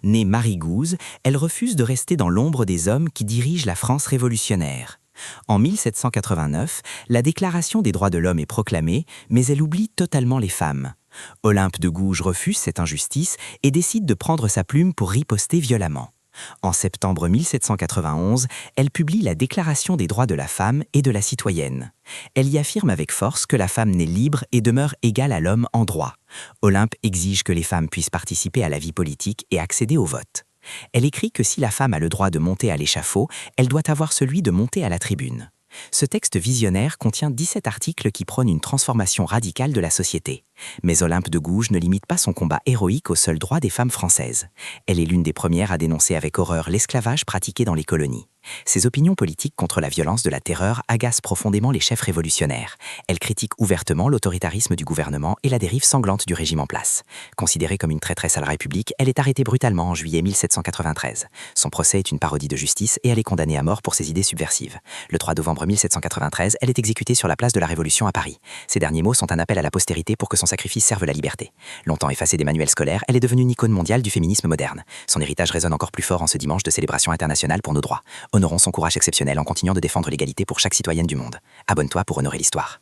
Née Marie Gouze, elle refuse de rester dans l'ombre des hommes qui dirigent la France révolutionnaire. En 1789, la Déclaration des droits de l'homme est proclamée, mais elle oublie totalement les femmes. Olympe de Gouges refuse cette injustice et décide de prendre sa plume pour riposter violemment. En septembre 1791, elle publie la Déclaration des droits de la femme et de la citoyenne. Elle y affirme avec force que la femme naît libre et demeure égale à l'homme en droit. Olympe exige que les femmes puissent participer à la vie politique et accéder au vote. Elle écrit que si la femme a le droit de monter à l'échafaud, elle doit avoir celui de monter à la tribune. Ce texte visionnaire contient 17 articles qui prônent une transformation radicale de la société. Mais Olympe de Gouges ne limite pas son combat héroïque aux seuls droits des femmes françaises. Elle est l'une des premières à dénoncer avec horreur l'esclavage pratiqué dans les colonies. Ses opinions politiques contre la violence de la terreur agacent profondément les chefs révolutionnaires. Elle critique ouvertement l'autoritarisme du gouvernement et la dérive sanglante du régime en place. Considérée comme une traîtresse à la République, elle est arrêtée brutalement en juillet 1793. Son procès est une parodie de justice et elle est condamnée à mort pour ses idées subversives. Le 3 novembre 1793, elle est exécutée sur la place de la Révolution à Paris. Ses derniers mots sont un appel à la postérité pour que son sacrifice serve la liberté. Longtemps effacée des manuels scolaires, elle est devenue une icône mondiale du féminisme moderne. Son héritage résonne encore plus fort en ce dimanche de célébration internationale pour nos droits. Honorons son courage exceptionnel en continuant de défendre l'égalité pour chaque citoyenne du monde. Abonne-toi pour honorer l'histoire.